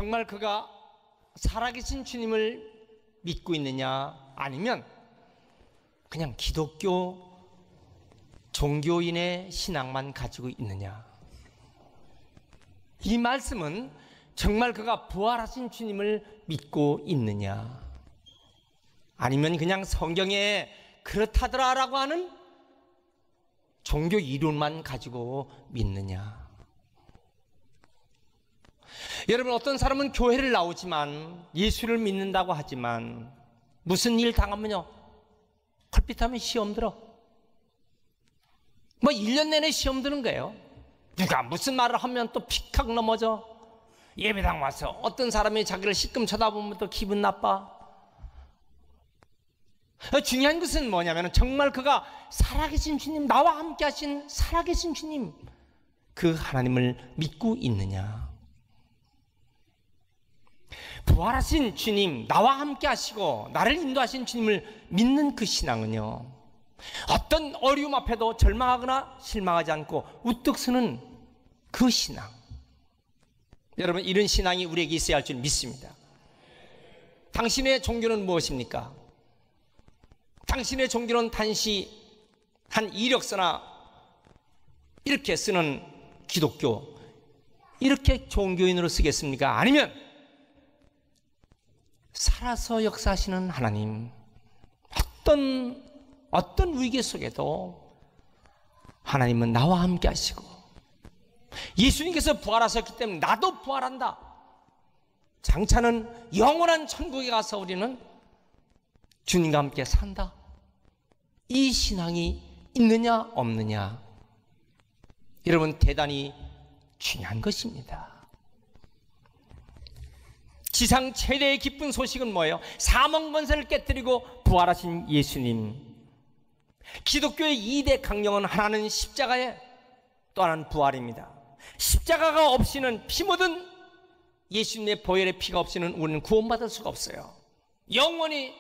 정말 그가 살아계신 주님을 믿고 있느냐, 아니면 그냥 기독교 종교인의 신앙만 가지고 있느냐. 이 말씀은 정말 그가 부활하신 주님을 믿고 있느냐, 아니면 그냥 성경에 그렇다더라라고 하는 종교 이론만 가지고 믿느냐. 여러분, 어떤 사람은 교회를 나오지만 예수를 믿는다고 하지만 무슨 일 당하면요, 컬핏하면 시험 들어. 1년 내내 시험 드는 거예요. 누가 무슨 말을 하면 또 픽하고 넘어져. 예배당 와서 어떤 사람이 자기를 시끔 쳐다보면 또 기분 나빠. 중요한 것은 뭐냐면 정말 그가 살아계신 주님, 나와 함께 하신 살아계신 주님, 그 하나님을 믿고 있느냐. 부활하신 주님, 나와 함께 하시고 나를 인도하신 주님을 믿는 그 신앙은요, 어떤 어려움 앞에도 절망하거나 실망하지 않고 우뚝 서는 그 신앙. 여러분, 이런 신앙이 우리에게 있어야 할 줄 믿습니다. 당신의 종교는 무엇입니까? 당신의 종교는 단시 한 이력서나 이렇게 쓰는 기독교, 이렇게 종교인으로 쓰겠습니까? 아니면 살아서 역사하시는 하나님, 어떤 위기 속에도 하나님은 나와 함께 하시고, 예수님께서 부활하셨기 때문에 나도 부활한다. 장차는 영원한 천국에 가서 우리는 주님과 함께 산다. 이 신앙이 있느냐 없느냐, 여러분, 대단히 중요한 것입니다. 지상 최대의 기쁜 소식은 뭐예요? 사망 권세를 깨뜨리고 부활하신 예수님. 기독교의 2대 강령은 하나는 십자가에, 또 하나는 부활입니다. 십자가가 없이는, 피 묻은 예수님의 보혈의 피가 없이는 우리는 구원받을 수가 없어요. 영원히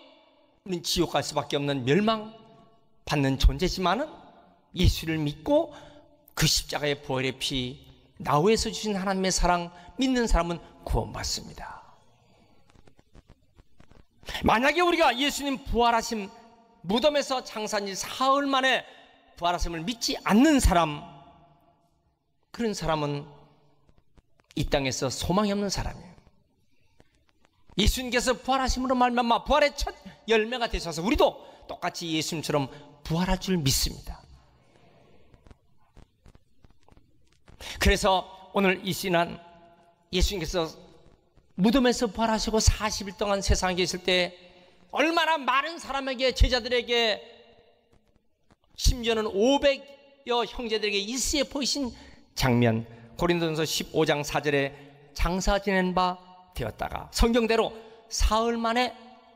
우리는 지옥 갈 수밖에 없는 멸망받는 존재지만은 예수를 믿고 그 십자가의 보혈의 피, 나 위에서 주신 하나님의 사랑 믿는 사람은 구원받습니다. 만약에 우리가 예수님 부활하심, 무덤에서 장사한 지 사흘 만에 부활하심을 믿지 않는 사람, 그런 사람은 이 땅에서 소망이 없는 사람이에요. 예수님께서 부활하심으로 말미암아 부활의 첫 열매가 되셔서 우리도 똑같이 예수님처럼 부활할 줄 믿습니다. 그래서 오늘 이 시간, 예수님께서 무덤에서 부활하시고 40일 동안 세상에 계실 때 얼마나 많은 사람에게, 제자들에게, 심지어는 500여 형제들에게 일시에 보이신 장면, 고린도전서 15장 4절에 장사 지낸 바 되었다가 성경대로 사흘 만에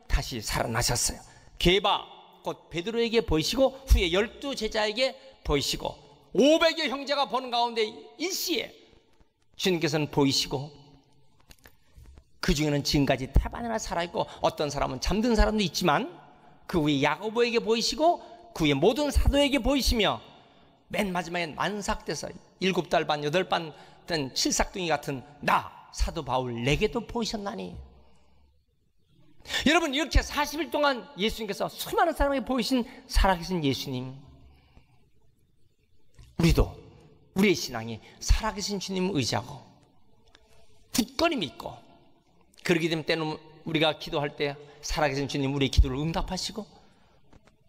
다시 살아나셨어요. 게바, 곧 베드로에게 보이시고 후에 12제자에게 보이시고 500여 형제가 보는 가운데 일시에 주님께서는 보이시고, 그 중에는 지금까지 태반이나 살아있고 어떤 사람은 잠든 사람도 있지만 그 후에 야고보에게 보이시고 그 후에 모든 사도에게 보이시며 맨 마지막엔 만삭돼서 7달 반 8반 된 칠삭둥이 같은 나 사도 바울 내게도 보이셨나니. 여러분, 이렇게 40일 동안 예수님께서 수많은 사람에게 보이신 살아계신 예수님, 우리도 우리의 신앙이 살아계신 주님을 의지하고 굳건히 믿고, 그러게 되면 때는 우리가 기도할 때 살아계신 주님 우리의 기도를 응답하시고,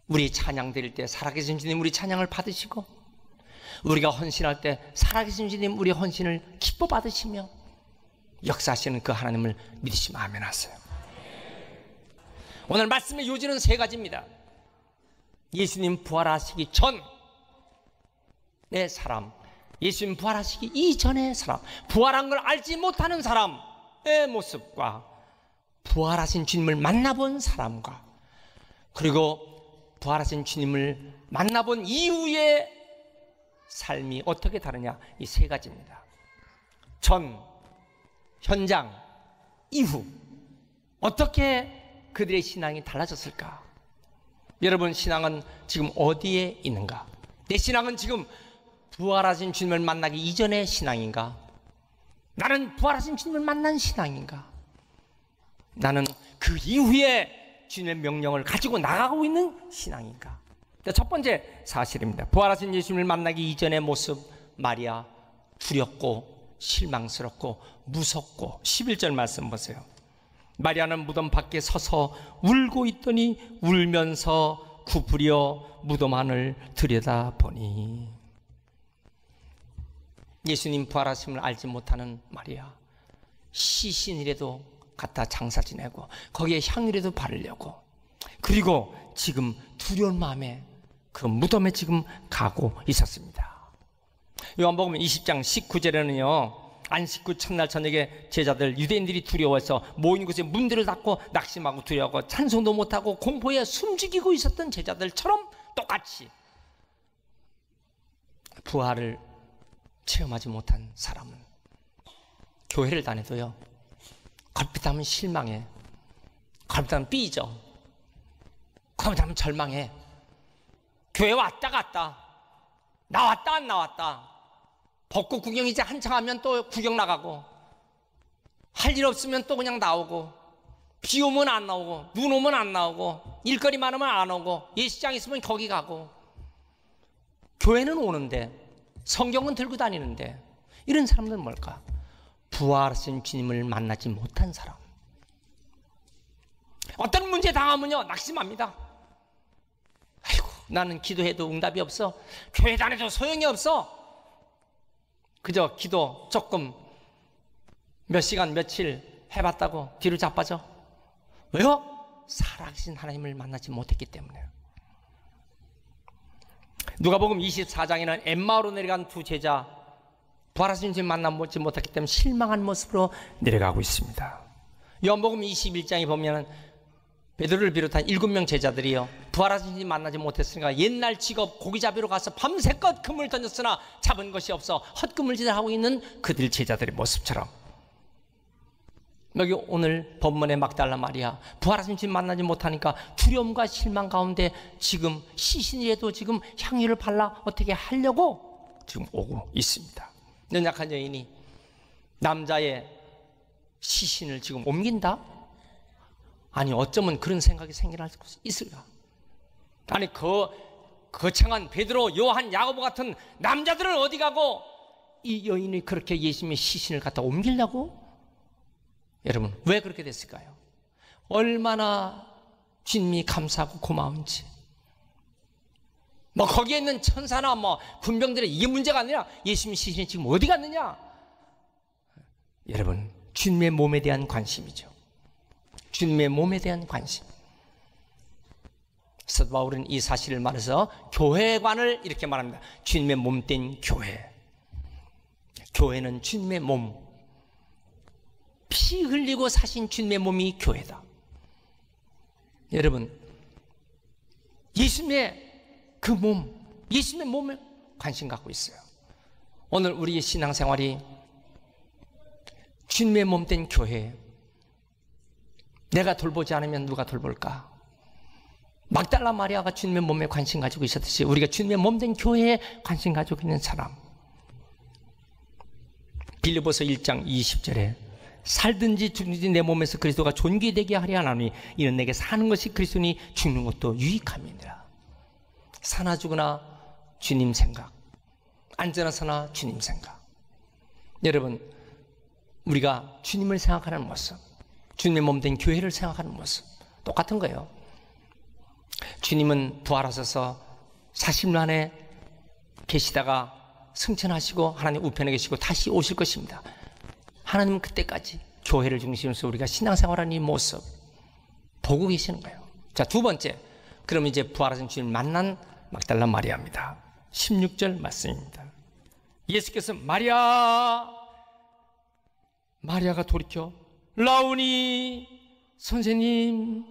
우리의 찬양 드릴 때 살아계신 주님 우리 찬양을 받으시고, 우리가 헌신할 때 살아계신 주님 우리의 헌신을 기뻐 받으시며 역사하시는 그 하나님을 믿으시면 아멘 하세요. 오늘 말씀의 요지는 3가지입니다. 예수님 부활하시기 전의 사람, 예수님 부활하시기 이전의 사람, 부활한 걸 알지 못하는 사람의 모습과 부활하신 주님을 만나본 사람과, 그리고 부활하신 주님을 만나본 이후의 삶이 어떻게 다르냐, 이 3가지입니다. 전, 현장, 이후 어떻게 그들의 신앙이 달라졌을까? 여러분, 신앙은 지금 어디에 있는가? 내 신앙은 지금 부활하신 주님을 만나기 이전의 신앙인가? 나는 부활하신 주님을 만난 신앙인가? 나는 그 이후에 주님의 명령을 가지고 나가고 있는 신앙인가? 첫 번째 사실입니다. 부활하신 예수님을 만나기 이전의 모습, 마리아 두렵고 실망스럽고 무섭고. 11절 말씀 보세요. 마리아는 무덤 밖에 서서 울고 있더니 울면서 구부려 무덤 안을 들여다보니. 예수님 부활하심을 알지 못하는 마리아, 시신이라도 갖다 장사 지내고 거기에 향유라도 바르려고, 그리고 지금 두려운 마음에 그 무덤에 지금 가고 있었습니다. 요한복음 20장 19절에는요 안식구 첫날 저녁에 제자들, 유대인들이 두려워해서 모인 곳에 문들을 닫고 낙심하고 두려워하고 찬송도 못하고 공포에 숨죽이고 있었던 제자들처럼 똑같이 부활을 체험하지 못한 사람은 교회를 다녀도요 걸핏하면 실망해, 걸핏하면 삐져, 걸핏하면 절망해. 교회 왔다 갔다, 나왔다 안 나왔다, 벚꽃 구경 이제 한창 하면 또 구경 나가고, 할 일 없으면 또 그냥 나오고, 비 오면 안 나오고, 눈 오면 안 나오고, 일거리 많으면 안 오고, 예식장 있으면 거기 가고. 교회는 오는데 성경은 들고 다니는데, 이런 사람들은 뭘까? 부활하신 주님을 만나지 못한 사람. 어떤 문제 당하면요 낙심합니다. 아이고, 나는 기도해도 응답이 없어, 교회 다녀도 소용이 없어, 그저 기도 조금 몇 시간 며칠 해봤다고 뒤로 자빠져. 왜요? 살아계신 하나님을 만나지 못했기 때문에. 누가복음 24장에는 엠마오로 내려간 두 제자, 부활하신 주님 만나지 못했기 때문에 실망한 모습으로 내려가고 있습니다. 요한복음 21장에 보면 베드로를 비롯한 7명 제자들이요 부활하신 주님 만나지 못했으니까 옛날 직업 고기잡이로 가서 밤새껏 그물 던졌으나 잡은 것이 없어 헛그물질을 하고 있는 그들 제자들의 모습처럼, 여기 오늘 본문의 막달라 마리아, 부활하신 주님 만나지 못하니까 두려움과 실망 가운데 지금 시신이라도 지금 향유를 발라 어떻게 하려고 지금 오고 있습니다. 연약한 여인이 남자의 시신을 지금 옮긴다? 아니, 어쩌면 그런 생각이 생겨날 수 있을까? 아니, 거창한 베드로, 요한, 야고보 같은 남자들은 어디 가고 이 여인이 그렇게 예수님의 시신을 갖다 옮기려고? 여러분, 왜 그렇게 됐을까요? 얼마나 주님이 감사하고 고마운지. 뭐 거기에 있는 천사나 뭐 군병들의 이게 문제가 아니라 예수님 시신이 지금 어디 갔느냐? 여러분, 주님의 몸에 대한 관심이죠. 주님의 몸에 대한 관심. 사도 바울은 이 사실을 말해서 교회관을 이렇게 말합니다. 주님의 몸된 교회. 교회는 주님의 몸, 피 흘리고 사신 주님의 몸이 교회다. 여러분, 예수님의 그 몸, 예수님의 몸에 관심 갖고 있어요. 오늘 우리의 신앙생활이 주님의 몸된 교회, 내가 돌보지 않으면 누가 돌볼까? 막달라 마리아가 주님의 몸에 관심 가지고 있었듯이 우리가 주님의 몸된 교회에 관심 가지고 있는 사람. 빌립보서 1장 20절에 살든지 죽든지 내 몸에서 그리스도가 존귀되게 하려 하나니 이는 내게 사는 것이 그리스도니 죽는 것도 유익함이니라. 사나 죽으나 주님 생각, 앉으나 서나 주님 생각. 여러분, 우리가 주님을 생각하는 모습, 주님의 몸된 교회를 생각하는 모습 똑같은 거예요. 주님은 부활하셔서 40년 안에 계시다가 승천하시고 하나님 우편에 계시고 다시 오실 것입니다. 하나님은 그때까지 교회를 중심으로 해서 우리가 신앙생활하는 이 모습 보고 계시는 거예요. 자, 두 번째, 그럼 이제 부활하신 주님을 만난 막달라 마리아입니다. 16절 말씀입니다. 예수께서 마리아가 돌이켜 라우니, 선생님.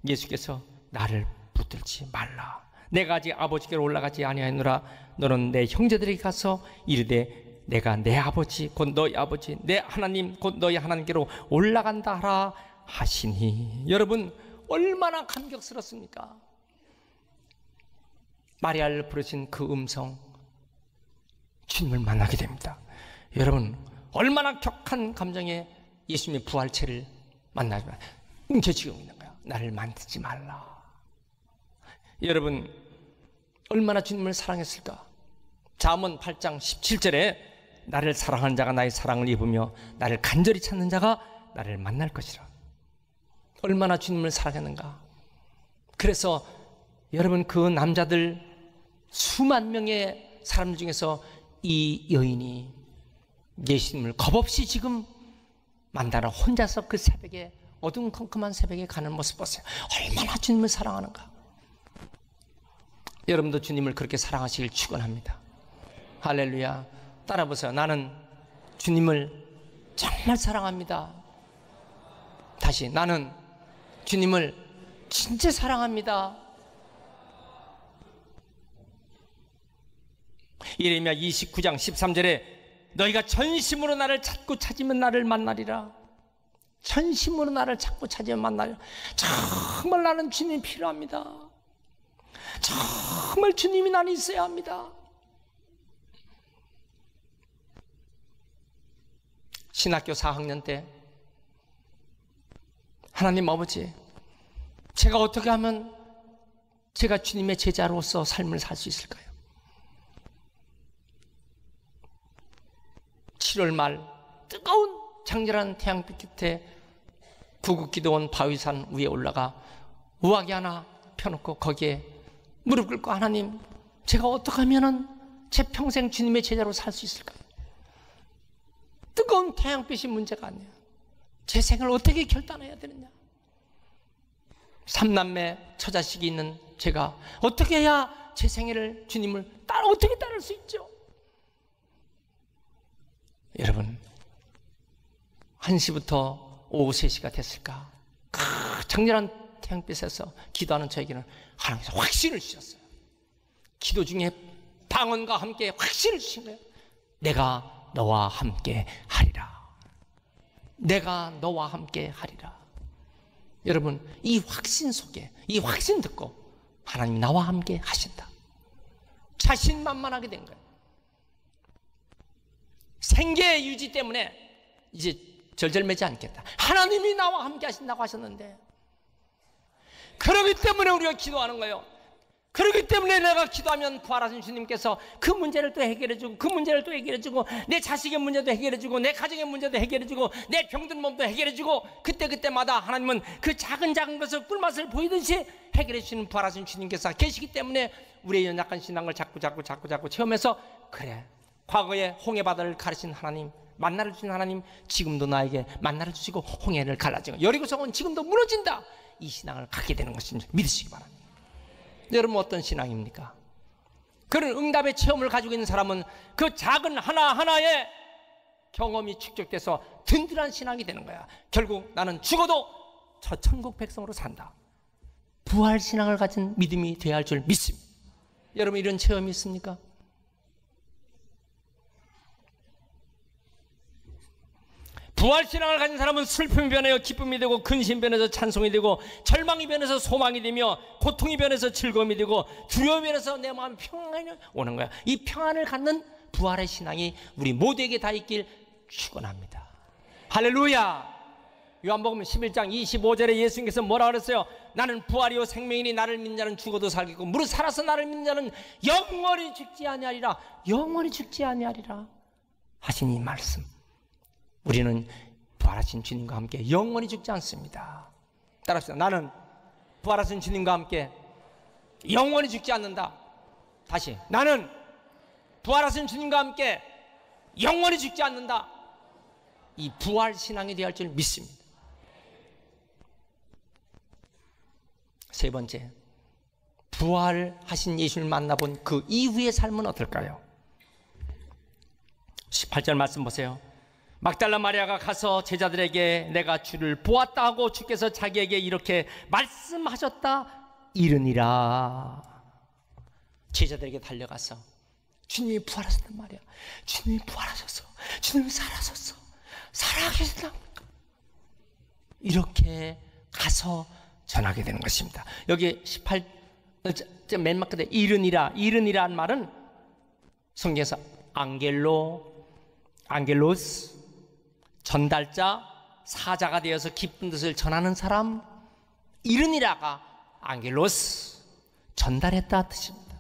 예수께서 나를 붙들지 말라. 내가 아직 아버지께로 올라가지 아니하노라. 너는 내 형제들에게 가서 이르되 내가 내 아버지 곧 너희 아버지 내 하나님 곧 너희 하나님께로 올라간다 하라 하시니. 여러분, 얼마나 감격스럽습니까? 마리아를 부르신 그 음성, 주님을 만나게 됩니다. 여러분, 얼마나 격한 감정에 예수님의 부활체를 만나지만 움켜쥐고 있는 거야. 나를 만지지 말라. 여러분 얼마나 주님을 사랑했을까? 잠언 8장 17절에 나를 사랑하는 자가 나의 사랑을 입으며 나를 간절히 찾는 자가 나를 만날 것이라. 얼마나 주님을 사랑했는가. 그래서 여러분 그 남자들 수만 명의 사람 중에서 이 여인이 예수님을 겁없이 지금 만나러 혼자서 그 새벽에 어두운 컴컴한 새벽에 가는 모습 보세요. 얼마나 주님을 사랑하는가. 여러분도 주님을 그렇게 사랑하시길 축원합니다. 할렐루야. 따라 보세요. 나는 주님을 정말 사랑합니다. 다시 나는 주님을 진짜 사랑합니다. 예레미야 29장 13절에 너희가 전심으로 나를 찾고 찾으면 나를 만나리라. 전심으로 나를 찾고 찾으면 만나리라. 정말 나는 주님이 필요합니다. 정말 주님이 나는 있어야 합니다. 신학교 4학년 때 하나님 아버지, 제가 어떻게 하면 제가 주님의 제자로서 삶을 살 수 있을까요? 7월 말 뜨거운 장렬한 태양빛 끝에 구국기도원 바위산 위에 올라가 우아기 하나 펴놓고 거기에 무릎 꿇고 하나님, 제가 어떻게 하면 제 평생 주님의 제자로 살 수 있을까요? 뜨거운 태양빛이 문제가 아니에요. 제 생을 어떻게 결단해야 되느냐. 3남매 처자식이 있는 제가 어떻게 해야 제 생애를 주님을 어떻게 따를 수 있죠? 여러분 1시부터 오후 3시가 됐을까? 그 장렬한 태양빛에서 기도하는 저에게는 하나님께서 확신을 주셨어요. 기도 중에 방언과 함께 확신을 주신 거예요. 내가 너와 함께 하리라. 내가 너와 함께 하리라. 여러분 이 확신 속에 이 확신 듣고 하나님이 나와 함께 하신다. 자신만만하게 된 거예요. 생계 유지 때문에 이제 절절매지 않겠다. 하나님이 나와 함께 하신다고 하셨는데, 그러기 때문에 우리가 기도하는 거예요. 그렇기 때문에 내가 기도하면 부활하신 주님께서 그 문제를 또 해결해주고 그 문제를 또 해결해주고 내 자식의 문제도 해결해주고 내 가정의 문제도 해결해주고 내 병든 몸도 해결해주고 그때마다 하나님은 그 작은 것을 꿀맛을 보이듯이 해결해주시는 부활하신 주님께서 계시기 때문에 우리의 연약한 신앙을 자꾸 체험해서 그래, 과거에 홍해 바다를 가르친 하나님, 만나를 주신 하나님 지금도 나에게 만나를 주시고 홍해를 갈라지고 여리고성은 지금도 무너진다, 이 신앙을 갖게 되는 것을 믿으시기 바랍니다. 여러분 어떤 신앙입니까? 그런 응답의 체험을 가지고 있는 사람은 그 작은 하나하나의 경험이 축적돼서 든든한 신앙이 되는 거야. 결국 나는 죽어도 저 천국 백성으로 산다. 부활 신앙을 가진 믿음이 되어야 할 줄 믿습니다. 여러분 이런 체험이 있습니까? 부활신앙을 가진 사람은 슬픔이 변해서 기쁨이 되고 근심이 변해서 찬송이 되고 절망이 변해서 소망이 되며 고통이 변해서 즐거움이 되고 두려움이 변해서 내 마음 평안이 오는 거야. 이 평안을 갖는 부활의 신앙이 우리 모두에게 다 있길 축원합니다. 할렐루야. 요한복음 11장 25절에 예수님께서 뭐라 그랬어요? 나는 부활이요 생명이니 나를 믿는 자는 죽어도 살겠고 무릇 살아서 나를 믿는 자는 영원히 죽지 아니하리라. 영원히 죽지 아니하리라 하신 이 말씀, 우리는 부활하신 주님과 함께 영원히 죽지 않습니다. 따라합시다. 나는 부활하신 주님과 함께 영원히 죽지 않는다. 다시, 나는 부활하신 주님과 함께 영원히 죽지 않는다. 이 부활 신앙이 되어야 할 줄 믿습니다. 세 번째, 부활하신 예수를 만나본 그 이후의 삶은 어떨까요? 18절 말씀 보세요. 막달라 마리아가 가서 제자들에게 내가 주를 보았다 하고 주께서 자기에게 이렇게 말씀하셨다 이르니라. 제자들에게 달려가서 주님이 부활하셨단 말이야. 주님이 부활하셨어. 주님이 살아섰어. 살아계신다. 이렇게 가서 전하게 되는 것입니다. 여기 18, 맨 끝에 이르니라는 말은 성경에서 안겔로스 전달자, 사자가 되어서 기쁜 뜻을 전하는 사람, 이르니라가 앙겔로스, 전달했다 뜻입니다.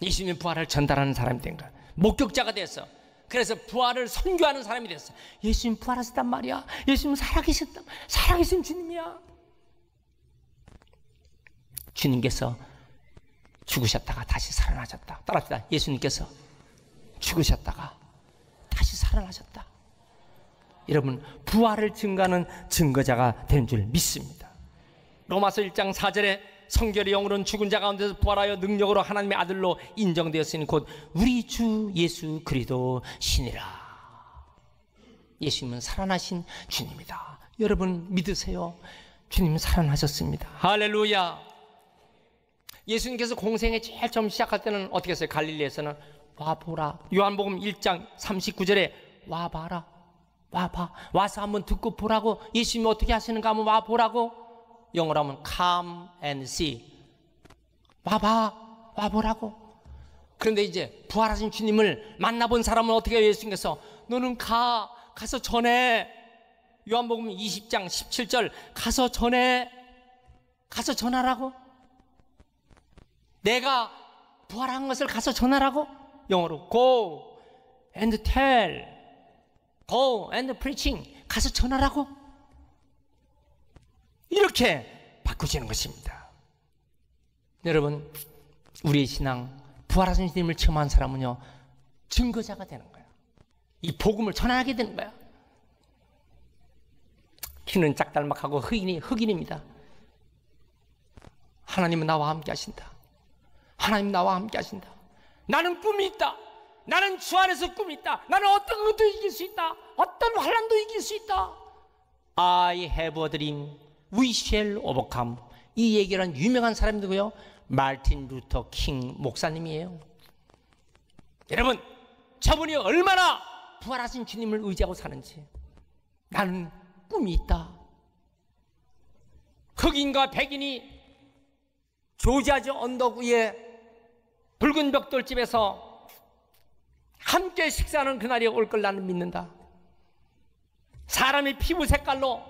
예수님의 부활을 전달하는 사람이 된 거야. 목격자가 됐어. 그래서 부활을 선교하는 사람이 됐어. 예수님 부활하셨단 말이야. 예수님 살아계셨다. 살아계신 주님이야. 주님께서 죽으셨다가 다시 살아나셨다. 따라합시다. 예수님께서 죽으셨다가 다시 살아나셨다. 여러분, 부활을 증거하는 증거자가 된 줄 믿습니다. 로마서 1장 4절에 성결의 영으로는 죽은 자 가운데서 부활하여 능력으로 하나님의 아들로 인정되었으니 곧 우리 주 예수 그리스도 신이라. 예수님은 살아나신 주님이다. 여러분 믿으세요. 주님은 살아나셨습니다. 할렐루야. 예수님께서 공생에 제일 처음 시작할 때는 어떻게 했어요? 갈릴리에서는 와보라. 요한복음 1장 39절에 와봐라. 와봐. 와서 한번 듣고 보라고. 예수님이 어떻게 하시는가 한번 와보라고. 영어로 하면 come and see. 와봐. 와보라고. 그런데 이제 부활하신 주님을 만나본 사람은 어떻게 해요? 예수님께서 너는 가서 전해. 요한복음 20장 17절 가서 전해. 가서 전하라고. 내가 부활한 것을 가서 전하라고. 영어로 go and tell, go and preaching. 가서 전하라고. 이렇게 바꾸시는 것입니다. 여러분, 우리의 신앙, 부활하신 주님을 체험한 사람은요, 증거자가 되는 거예요. 이 복음을 전하게 되는 거야. 키는 짝달막하고 흑인입니다. 하나님은 나와 함께 하신다. 하나님 나와 함께 하신다. 나는 꿈이 있다. 나는 주 안에서 꿈이 있다. 나는 어떤 것도 이길 수 있다. 어떤 환난도 이길 수 있다. I have a dream. We shall overcome. 이 얘기를 한 유명한 사람이 누구요? 마틴 루터 킹 목사님이에요. 여러분, 저분이 얼마나 부활하신 주님을 의지하고 사는지. 나는 꿈이 있다. 흑인과 백인이 조지아주 언덕 위에 붉은 벽돌집에서 함께 식사하는 그날이 올 걸 나는 믿는다. 사람의 피부 색깔로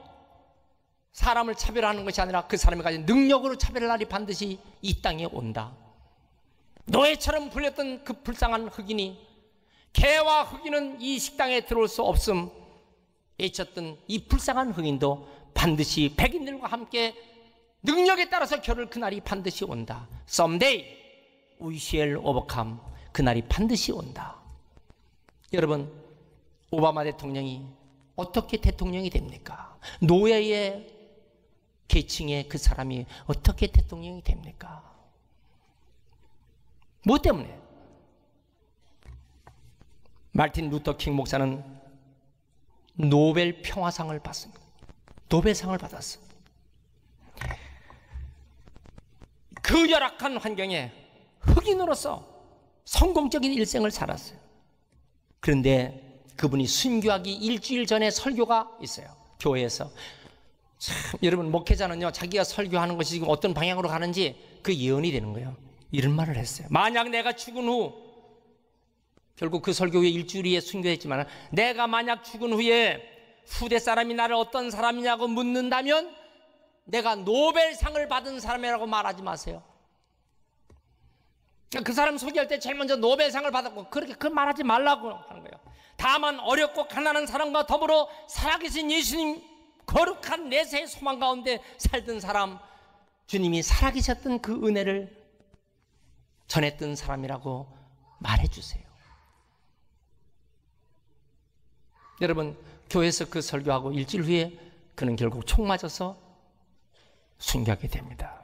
사람을 차별하는 것이 아니라 그 사람이 가진 능력으로 차별할 날이 반드시 이 땅에 온다. 노예처럼 불렸던 그 불쌍한 흑인이, 개와 흑인은 이 식당에 들어올 수 없음 외쳤던 이 불쌍한 흑인도 반드시 백인들과 함께 능력에 따라서 겨룰 그날이 반드시 온다. Someday we shall overcome. 그날이 반드시 온다. 여러분, 오바마 대통령이 어떻게 대통령이 됩니까? 노예의 계층의 그 사람이 어떻게 대통령이 됩니까? 뭐 때문에? 마틴 루터 킹 목사는 노벨 평화상을 받습니다. 노벨상을 받았습니다. 그 열악한 환경에 흑인으로서 성공적인 일생을 살았어요. 그런데 그분이 순교하기 일주일 전에 설교가 있어요. 교회에서. 참, 여러분, 목회자는요, 자기가 설교하는 것이 지금 어떤 방향으로 가는지 그 예언이 되는 거예요. 이런 말을 했어요. 만약 내가 죽은 후, 결국 그 설교 후에 일주일 후에 순교했지만, 내가 만약 죽은 후에 후대 사람이 나를 어떤 사람이냐고 묻는다면 내가 노벨상을 받은 사람이라고 말하지 마세요. 그 사람 소개할 때 제일 먼저 노벨상을 받았고, 그렇게 그 말하지 말라고 하는 거예요. 다만 어렵고 가난한 사람과 더불어 살아계신 예수님 거룩한 내세의 소망 가운데 살던 사람, 주님이 살아계셨던 그 은혜를 전했던 사람이라고 말해주세요. 여러분, 교회에서 그 설교하고 일주일 후에 그는 결국 총 맞아서 순교하게 됩니다.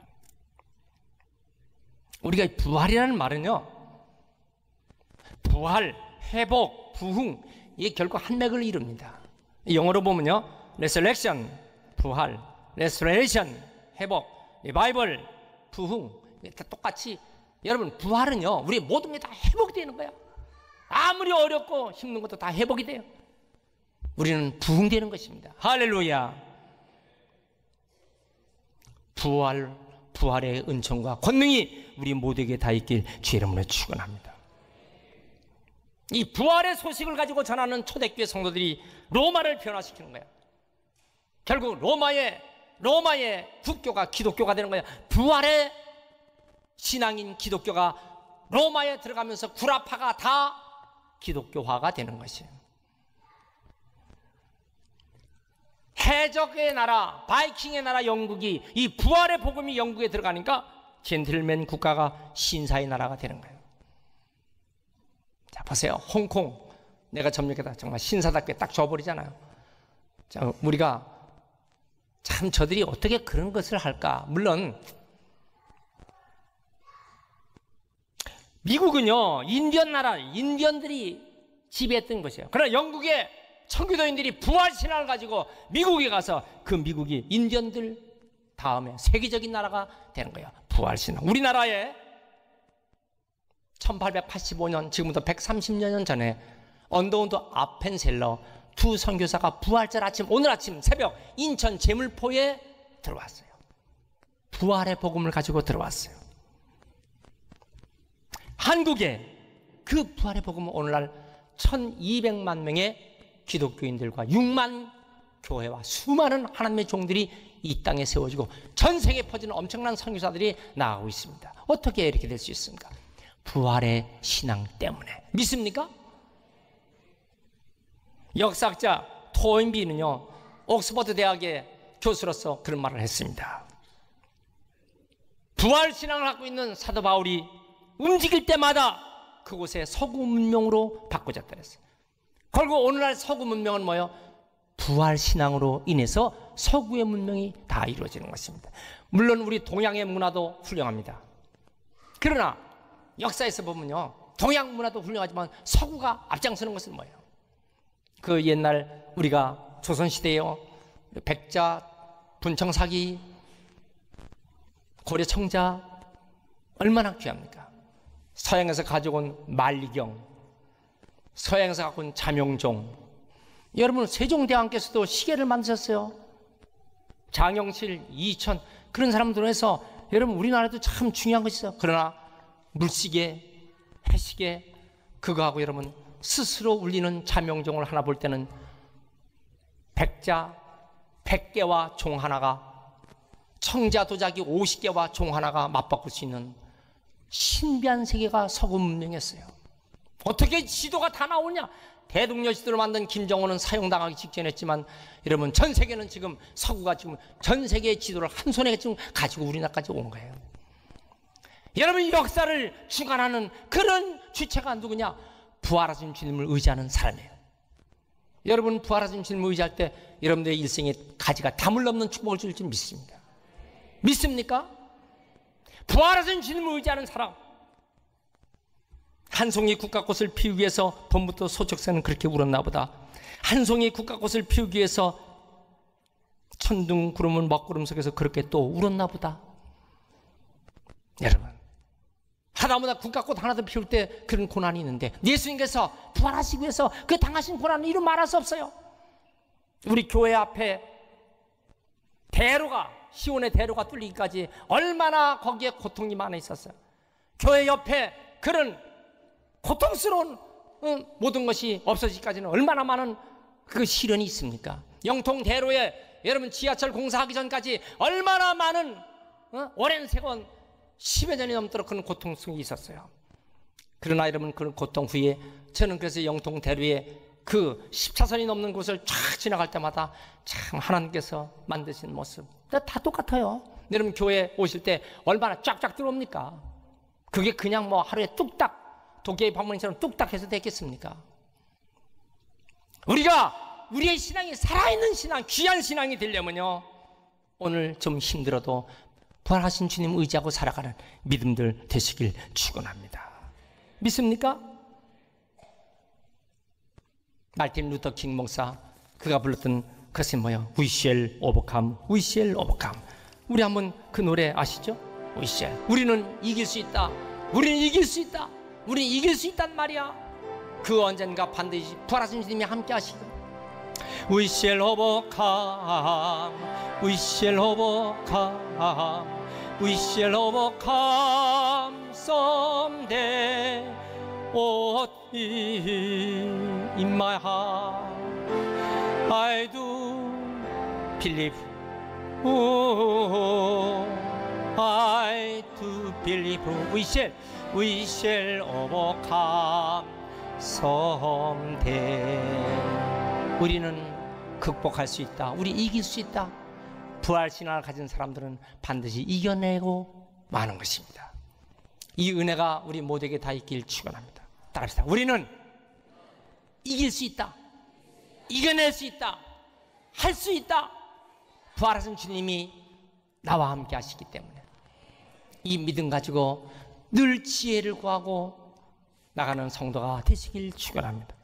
우리가 부활이라는 말은요, 부활, 회복, 부흥, 이게 결국 한 맥을 이룹니다. 영어로 보면요, resurrection, 부활, restoration, 회복, revival, 부흥, 다 똑같이. 여러분, 부활은요, 우리 모든 게 다 회복이 되는 거야. 아무리 어렵고 힘든 것도 다 회복이 돼요. 우리는 부흥되는 것입니다. 할렐루야. 부활의 은총과 권능이 우리 모두에게 다 있길 주의 이름으로 축원합니다. 이 부활의 소식을 가지고 전하는 초대교회 성도들이 로마를 변화시키는 거야. 결국 로마의 국교가 기독교가 되는 거야. 부활의 신앙인 기독교가 로마에 들어가면서 구라파가 다 기독교화가 되는 것이에요. 해적의 나라, 바이킹의 나라 영국이, 이 부활의 복음이 영국에 들어가니까 젠틀맨 국가가 신사의 나라가 되는 거예요. 자, 보세요. 홍콩, 내가 점령했다. 정말 신사답게 딱 줘버리잖아요. 자, 우리가 참 저들이 어떻게 그런 것을 할까? 물론 미국은요, 인디언 나라, 인디언들이 지배했던 것이에요. 그러나 영국의 청교도인들이 부활신앙을 가지고 미국에 가서 그 미국이 인디언들 다음에 세계적인 나라가 되는 거예요. 부활신앙. 우리나라에 1885년, 지금부터 130년 전에 언더우드 아펜셀러 두 선교사가 부활절 아침, 오늘 아침 새벽 인천 제물포에 들어왔어요. 부활의 복음을 가지고 들어왔어요. 한국에 그 부활의 복음은 오늘날 1200만 명의 기독교인들과 6만 교회와 수많은 하나님의 종들이 이 땅에 세워지고 전 세계에 퍼지는 엄청난 선교사들이 나가고 있습니다. 어떻게 이렇게 될 수 있습니까? 부활의 신앙 때문에. 믿습니까? 역사학자 토인비는요, 옥스퍼드 대학의 교수로서 그런 말을 했습니다. 부활 신앙을 갖고 있는 사도 바울이 움직일 때마다 그곳에 서구 문명으로 바꿔졌다 그랬어요. 결국 오늘날 서구 문명은 뭐예요? 부활 신앙으로 인해서 서구의 문명이 다 이루어지는 것입니다. 물론 우리 동양의 문화도 훌륭합니다. 그러나 역사에서 보면요, 동양 문화도 훌륭하지만 서구가 앞장서는 것은 뭐예요? 그 옛날 우리가 조선시대에요, 백자, 분청사기, 고려청자 얼마나 귀합니까? 서양에서 가져온 만리경, 서양에서 갖고 온 자명종. 여러분, 세종대왕께서도 시계를 만드셨어요. 장영실, 이천, 그런 사람들로 해서 여러분 우리나라도 참 중요한 것이죠. 그러나 물시계, 해시계, 그거하고 여러분 스스로 울리는 자명종을 하나 볼 때는 백자 100개와 종 하나가, 청자 도자기 50개와 종 하나가 맞바꿀 수 있는 신비한 세계가 서구 문명이었어요. 어떻게 지도가 다 나오냐? 대동여 지도를 만든 김정은은 사용당하기 직전했지만 여러분 전 세계는 지금 서구가 지금 전 세계의 지도를 한 손에 지금 가지고 우리나라까지 온 거예요. 여러분, 역사를 주관하는 그런 주체가 누구냐? 부활하신 주님을 의지하는 사람이에요. 여러분, 부활하신 주님을 의지할 때 여러분들의 일생에 가지가 담을 넘는 축복을 줄 줄 믿습니다. 믿습니까? 부활하신 주님을 의지하는 사람, 한 송이 국화꽃을 피우기 위해서 봄부터 소쩍새는 그렇게 울었나 보다. 한 송이 국화꽃을 피우기 위해서 천둥 구름은 먹구름 속에서 그렇게 또 울었나 보다. 여러분, 하다못해 국화꽃 하나 더 피울 때 그런 고난이 있는데 예수님께서 부활하시기 위해서 그 당하신 고난을 이루 말할 수 없어요. 우리 교회 앞에 대로가, 시온의 대로가 뚫리기까지 얼마나 거기에 고통이 많이 있었어요. 교회 옆에 그런 고통스러운 모든 것이 없어지기까지는 얼마나 많은 그 시련이 있습니까? 영통대로에 여러분 지하철 공사하기 전까지 얼마나 많은 오랜 세월 10여 년이 넘도록 그런 고통성이 있었어요. 그러나 여러분, 그런 고통 후에 저는 그래서 영통대로에 그 10차선이 넘는 곳을 쫙 지나갈 때마다 참 하나님께서 만드신 모습 다 똑같아요. 여러분, 교회 오실 때 얼마나 쫙쫙 들어옵니까? 그게 그냥 뭐 하루에 뚝딱 도깨비 방문처럼 뚝딱 해서 됐겠습니까? 우리가 우리의 신앙이 살아있는 신앙, 귀한 신앙이 되려면요, 오늘 좀 힘들어도 부활하신 주님 의지하고 살아가는 믿음들 되시길 축원합니다. 믿습니까? 말틴 루터 킹 목사, 그가 불렀던 그것이 뭐예요? We shall overcome, we shall overcome. 우리 한번 그 노래 아시죠? We shall. 우리는 이길 수 있다. 우리는 이길 수 있다. 우리는 이길 수 있단 말이야. 그 언젠가 반드시 부활하신 주님이 함께 하시고 We shall overcome, we shall overcome, we shall overcome someday. what in my heart I do believe. Oh, I do believe we shall overcome someday. 우리는 극복할 수 있다. 우리 이길 수 있다. 부활신앙을 가진 사람들은 반드시 이겨내고 마는 것입니다. 이 은혜가 우리 모두에게 다 있길 축원합니다. 따라합시다. 우리는 이길 수 있다. 이겨낼 수 있다. 할 수 있다. 부활하신 주님이 나와 함께 하시기 때문에 이 믿음 가지고 늘 지혜를 구하고 나가는 성도가 되시길 축원합니다.